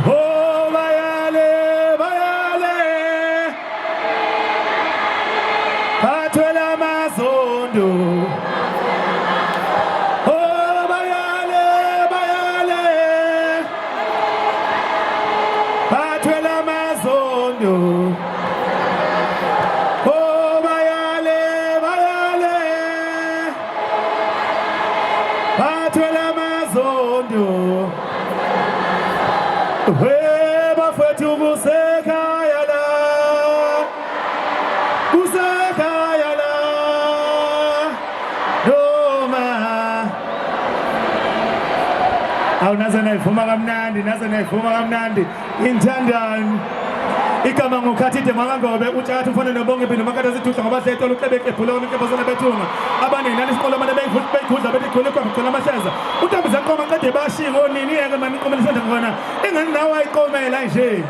Oh, bayale, bayale. Atwela mazondo. Oh, bayale, bayale. Atwela mazondo. Oh, bayale, bayale. Atwela mazondo. Weba fwetu kusekayala, kusekayala, Roma. Awu nazo nayivuma kamnandi, intandani. Igama ngukhathide mwangangobe utshatha ufana nobonge phinde makade zithutha ngoba sethola uqebeke phulona ukebosana bethunga abane nani isikolo manje beyikudla bethi khona kwabo khona amahleza uNtombi zaqoma qede bashingo nini yeke mani inkomelisana ngona engani nawe ayiqomela nje.